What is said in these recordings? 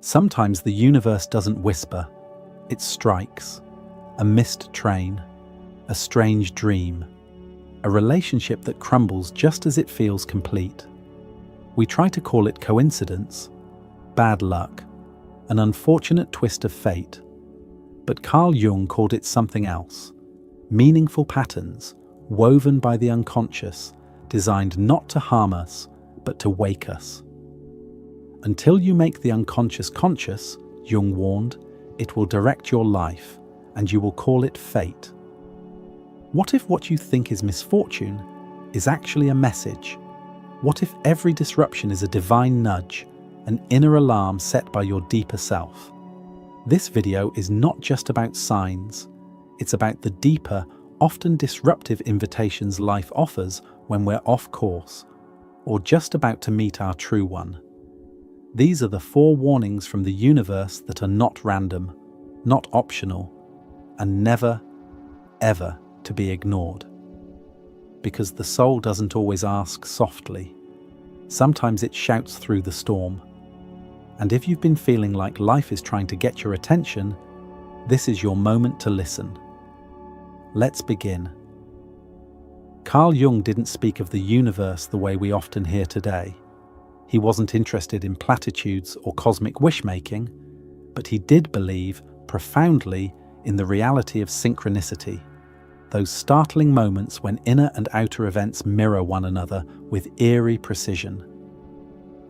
Sometimes the universe doesn't whisper, it strikes. A missed train, a strange dream, a relationship that crumbles just as it feels complete. We try to call it coincidence, bad luck, an unfortunate twist of fate. But Carl Jung called it something else. Meaningful patterns, woven by the unconscious, designed not to harm us, but to wake us. Until you make the unconscious conscious, Jung warned, it will direct your life, and you will call it fate. What if what you think is misfortune is actually a message? What if every disruption is a divine nudge, an inner alarm set by your deeper self? This video is not just about signs, it's about the deeper, often disruptive invitations life offers when we're off course, or just about to meet our true one. These are the 4 warnings from the universe that are not random, not optional, and never, ever to be ignored. Because the soul doesn't always ask softly. Sometimes it shouts through the storm. And if you've been feeling like life is trying to get your attention, this is your moment to listen. Let's begin. Carl Jung didn't speak of the universe the way we often hear today. He wasn't interested in platitudes or cosmic wish-making, but he did believe profoundly in the reality of synchronicity, those startling moments when inner and outer events mirror one another with eerie precision.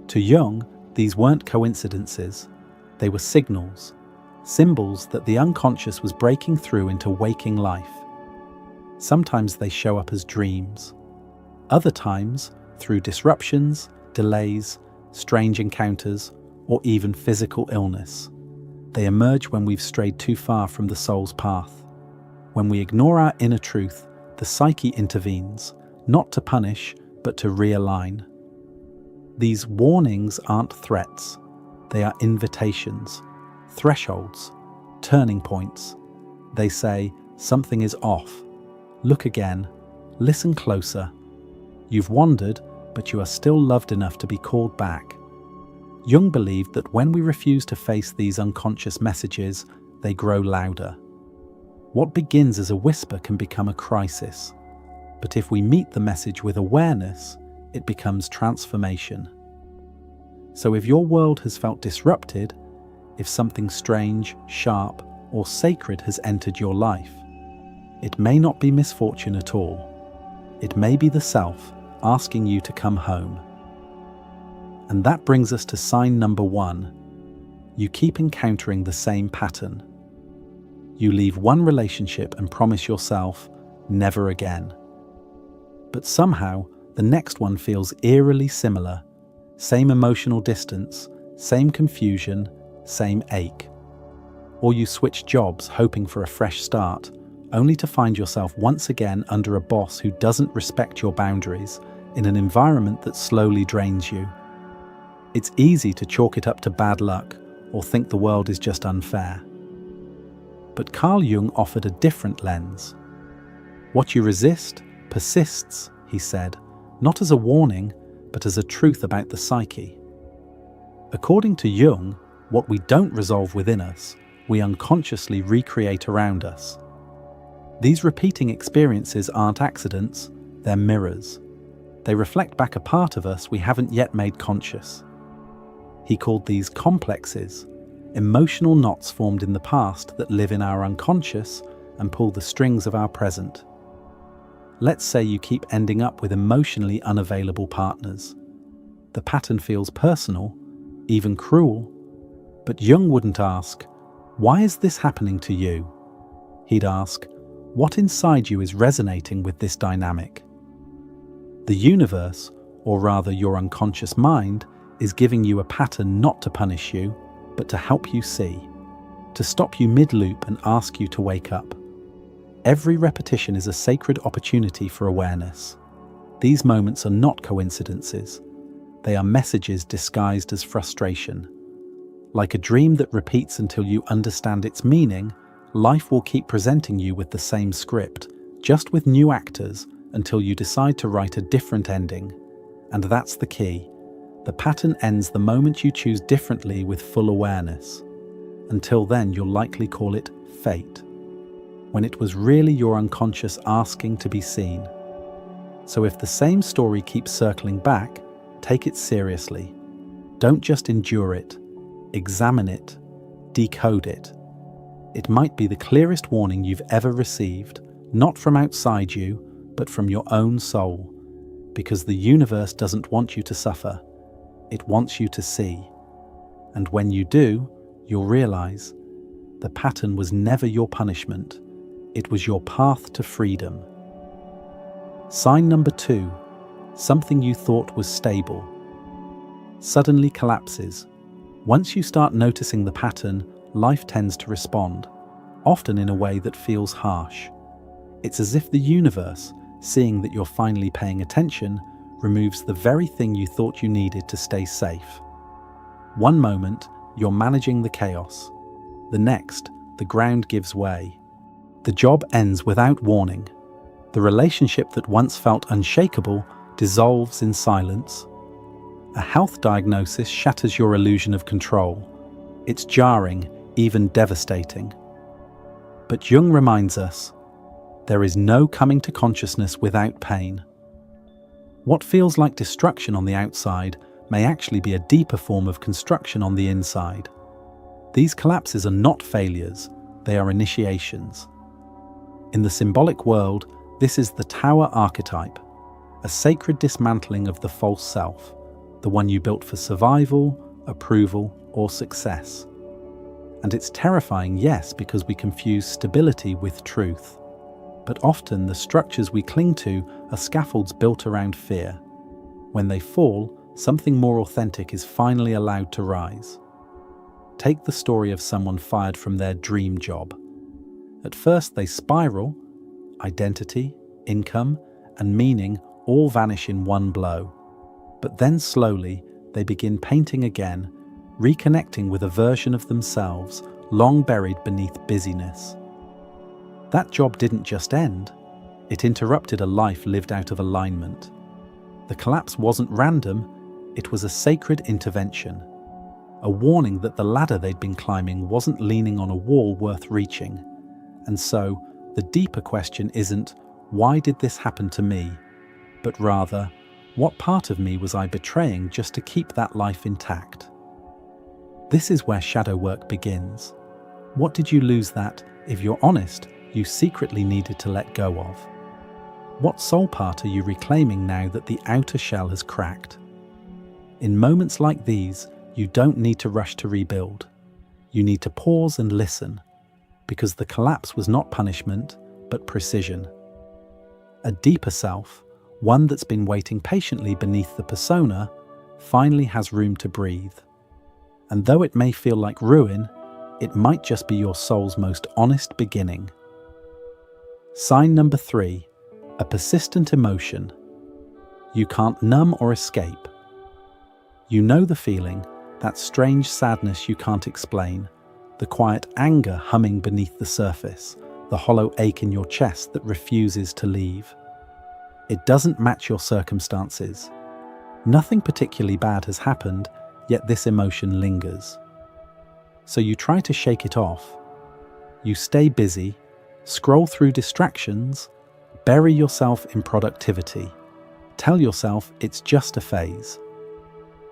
To Jung, these weren't coincidences, they were signals, symbols that the unconscious was breaking through into waking life. Sometimes they show up as dreams, other times through disruptions, delays, strange encounters, or even physical illness. They emerge when we've strayed too far from the soul's path. When we ignore our inner truth, the psyche intervenes, not to punish, but to realign. These warnings aren't threats, they are invitations, thresholds, turning points. They say, something is off. Look again, listen closer. You've wandered, but you are still loved enough to be called back. Jung believed that when we refuse to face these unconscious messages, they grow louder. What begins as a whisper can become a crisis. But if we meet the message with awareness, it becomes transformation. So if your world has felt disrupted, if something strange, sharp, or sacred has entered your life, it may not be misfortune at all. It may be the self asking you to come home. And that brings us to sign number 1. You keep encountering the same pattern. You leave one relationship and promise yourself, never again. But somehow, the next one feels eerily similar. Same emotional distance, same confusion, same ache. Or you switch jobs hoping for a fresh start, only to find yourself once again under a boss who doesn't respect your boundaries, in an environment that slowly drains you. It's easy to chalk it up to bad luck or think the world is just unfair. But Carl Jung offered a different lens. What you resist persists, he said, not as a warning, but as a truth about the psyche. According to Jung, what we don't resolve within us, we unconsciously recreate around us. These repeating experiences aren't accidents, they're mirrors. They reflect back a part of us we haven't yet made conscious. He called these complexes, emotional knots formed in the past that live in our unconscious and pull the strings of our present. Let's say you keep ending up with emotionally unavailable partners. The pattern feels personal, even cruel, but Jung wouldn't ask, why is this happening to you? He'd ask, what inside you is resonating with this dynamic? The universe, or rather your unconscious mind, is giving you a pattern not to punish you, but to help you see, to stop you mid-loop and ask you to wake up. Every repetition is a sacred opportunity for awareness. These moments are not coincidences. They are messages disguised as frustration. Like a dream that repeats until you understand its meaning, life will keep presenting you with the same script, just with new actors, until you decide to write a different ending. And that's the key. The pattern ends the moment you choose differently with full awareness. Until then, you'll likely call it fate, when it was really your unconscious asking to be seen. So if the same story keeps circling back, take it seriously. Don't just endure it, examine it, decode it. It might be the clearest warning you've ever received, not from outside you, but from your own soul. Because the universe doesn't want you to suffer. It wants you to see. And when you do, you'll realize the pattern was never your punishment. It was your path to freedom. Sign number 2, something you thought was stable suddenly collapses. Once you start noticing the pattern, life tends to respond, often in a way that feels harsh. It's as if the universe, seeing that you're finally paying attention, removes the very thing you thought you needed to stay safe. One moment, you're managing the chaos. The next, the ground gives way. The job ends without warning. The relationship that once felt unshakable dissolves in silence. A health diagnosis shatters your illusion of control. It's jarring, even devastating. But Jung reminds us, there is no coming to consciousness without pain. What feels like destruction on the outside may actually be a deeper form of construction on the inside. These collapses are not failures, they are initiations. In the symbolic world, this is the tower archetype, a sacred dismantling of the false self, the one you built for survival, approval, or success. And it's terrifying, yes, because we confuse stability with truth. But often the structures we cling to are scaffolds built around fear. When they fall, something more authentic is finally allowed to rise. Take the story of someone fired from their dream job. At first they spiral, identity, income, and meaning all vanish in one blow. But then slowly they begin painting again, reconnecting with a version of themselves long buried beneath busyness. That job didn't just end, it interrupted a life lived out of alignment. The collapse wasn't random, it was a sacred intervention, a warning that the ladder they'd been climbing wasn't leaning on a wall worth reaching. And so, the deeper question isn't, why did this happen to me? But rather, what part of me was I betraying just to keep that life intact? This is where shadow work begins. What did you lose that, if you're honest, you secretly needed to let go of? What soul part are you reclaiming now that the outer shell has cracked? In moments like these, you don't need to rush to rebuild. You need to pause and listen, because the collapse was not punishment, but precision. A deeper self, one that's been waiting patiently beneath the persona, finally has room to breathe. And though it may feel like ruin, it might just be your soul's most honest beginning. Sign number 3, a persistent emotion. You can't numb or escape. You know the feeling, that strange sadness you can't explain, the quiet anger humming beneath the surface, the hollow ache in your chest that refuses to leave. It doesn't match your circumstances. Nothing particularly bad has happened, yet this emotion lingers. So you try to shake it off. You stay busy, scroll through distractions, bury yourself in productivity. Tell yourself it's just a phase.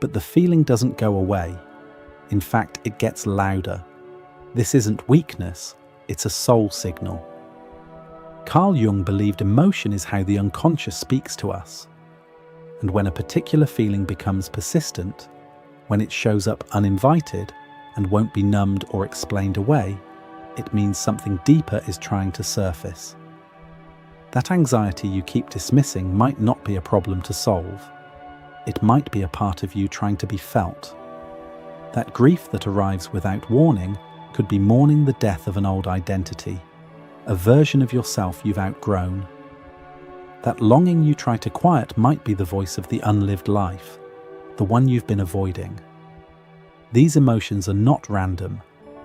But the feeling doesn't go away. In fact, it gets louder. This isn't weakness, it's a soul signal. Carl Jung believed emotion is how the unconscious speaks to us. And when a particular feeling becomes persistent, when it shows up uninvited and won't be numbed or explained away, it means something deeper is trying to surface. That anxiety you keep dismissing might not be a problem to solve. It might be a part of you trying to be felt. That grief that arrives without warning could be mourning the death of an old identity, a version of yourself you've outgrown. That longing you try to quiet might be the voice of the unlived life, the one you've been avoiding. These emotions are not random,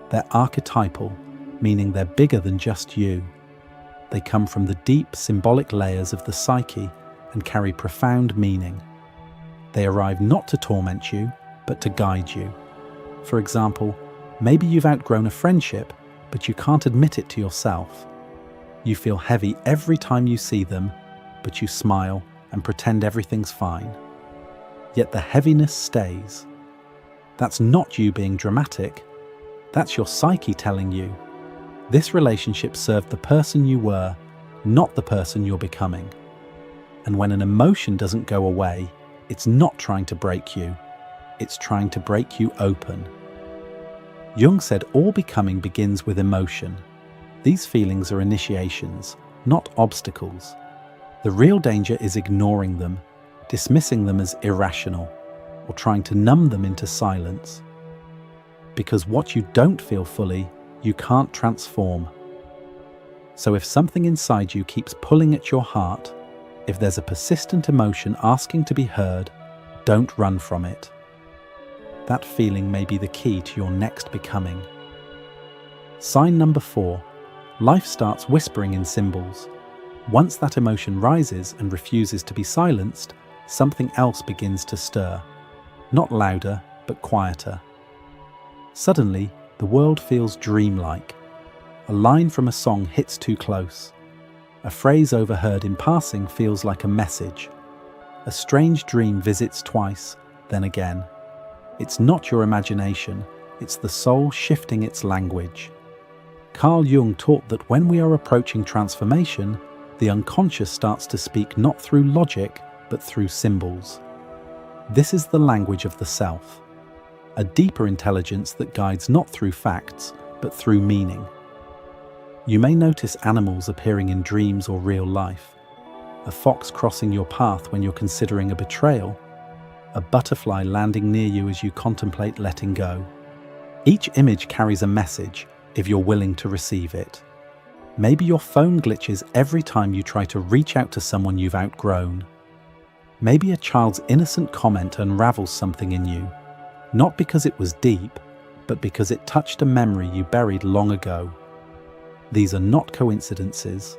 they're archetypal, meaning they're bigger than just you. They come from the deep symbolic layers of the psyche and carry profound meaning. They arrive not to torment you, but to guide you. For example, maybe you've outgrown a friendship, but you can't admit it to yourself. You feel heavy every time you see them, but you smile and pretend everything's fine. Yet the heaviness stays. That's not you being dramatic. That's your psyche telling you, this relationship served the person you were, not the person you're becoming. And when an emotion doesn't go away, it's not trying to break you. It's trying to break you open. Jung said all becoming begins with emotion. These feelings are initiations, not obstacles. The real danger is ignoring them, dismissing them as irrational, or trying to numb them into silence. Because what you don't feel fully, you can't transform. So if something inside you keeps pulling at your heart, if there's a persistent emotion asking to be heard, don't run from it. That feeling may be the key to your next becoming. Sign number 4. Life starts whispering in symbols. Once that emotion rises and refuses to be silenced, something else begins to stir. Not louder, but quieter. Suddenly, the world feels dreamlike. A line from a song hits too close. A phrase overheard in passing feels like a message. A strange dream visits twice, then again. It's not your imagination, it's the soul shifting its language. Carl Jung taught that when we are approaching transformation, the unconscious starts to speak not through logic, but through symbols. This is the language of the self, a deeper intelligence that guides not through facts, but through meaning. You may notice animals appearing in dreams or real life, a fox crossing your path when you're considering a betrayal, a butterfly landing near you as you contemplate letting go. Each image carries a message if you're willing to receive it. Maybe your phone glitches every time you try to reach out to someone you've outgrown. Maybe a child's innocent comment unravels something in you, not because it was deep, but because it touched a memory you buried long ago. These are not coincidences.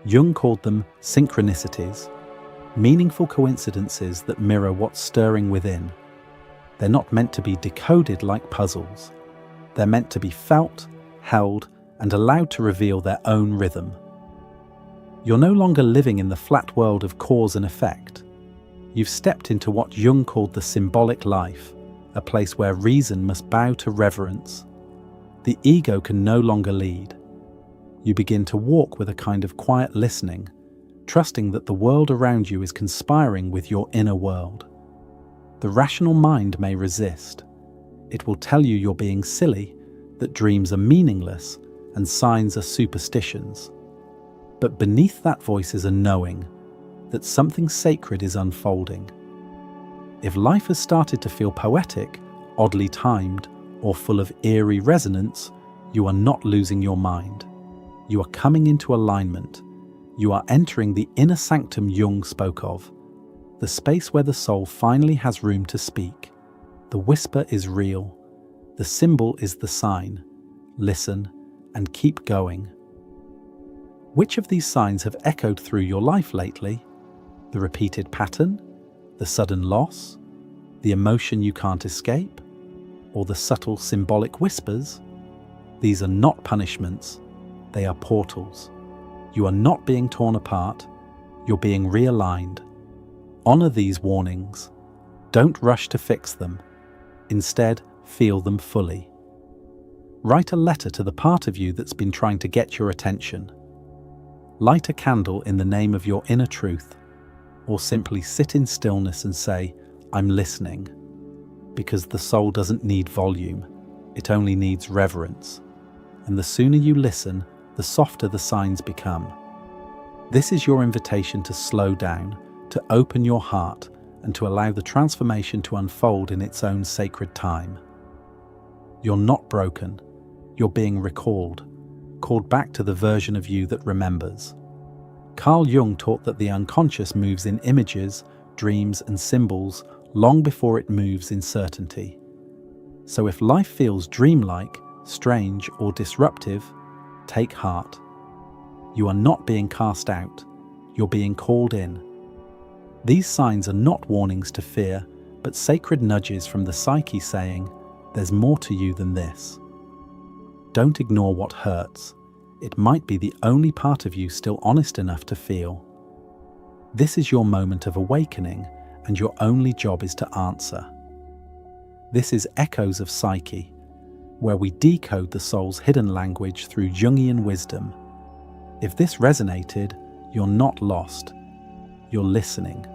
Jung called them synchronicities, meaningful coincidences that mirror what's stirring within. They're not meant to be decoded like puzzles. They're meant to be felt, held, and allowed to reveal their own rhythm. You're no longer living in the flat world of cause and effect. You've stepped into what Jung called the symbolic life, a place where reason must bow to reverence. The ego can no longer lead. You begin to walk with a kind of quiet listening, trusting that the world around you is conspiring with your inner world. The rational mind may resist. It will tell you you're being silly, that dreams are meaningless, and signs are superstitions. But beneath that voice is a knowing that something sacred is unfolding. If life has started to feel poetic, oddly timed, or full of eerie resonance, you are not losing your mind. You are coming into alignment. You are entering the inner sanctum Jung spoke of, the space where the soul finally has room to speak. The whisper is real. The symbol is the sign. Listen and keep going. Which of these signs have echoed through your life lately? The repeated pattern? The sudden loss? The emotion you can't escape? Or the subtle symbolic whispers? These are not punishments. They are portals. You are not being torn apart. You're being realigned. Honor these warnings. Don't rush to fix them. Instead, feel them fully. Write a letter to the part of you that's been trying to get your attention. Light a candle in the name of your inner truth, or simply sit in stillness and say, I'm listening. Because the soul doesn't need volume, it only needs reverence. And the sooner you listen, the softer the signs become. This is your invitation to slow down, to open your heart, and to allow the transformation to unfold in its own sacred time. You're not broken. You're being recalled, called back to the version of you that remembers. Carl Jung taught that the unconscious moves in images, dreams, and symbols long before it moves in certainty. So if life feels dreamlike, strange, or disruptive, take heart. You are not being cast out. You're being called in. These signs are not warnings to fear, but sacred nudges from the psyche saying, there's more to you than this. Don't ignore what hurts. It might be the only part of you still honest enough to feel. This is your moment of awakening, and your only job is to answer. This is Echoes of Psyche, where we decode the soul's hidden language through Jungian wisdom. If this resonated, you're not lost. You're listening.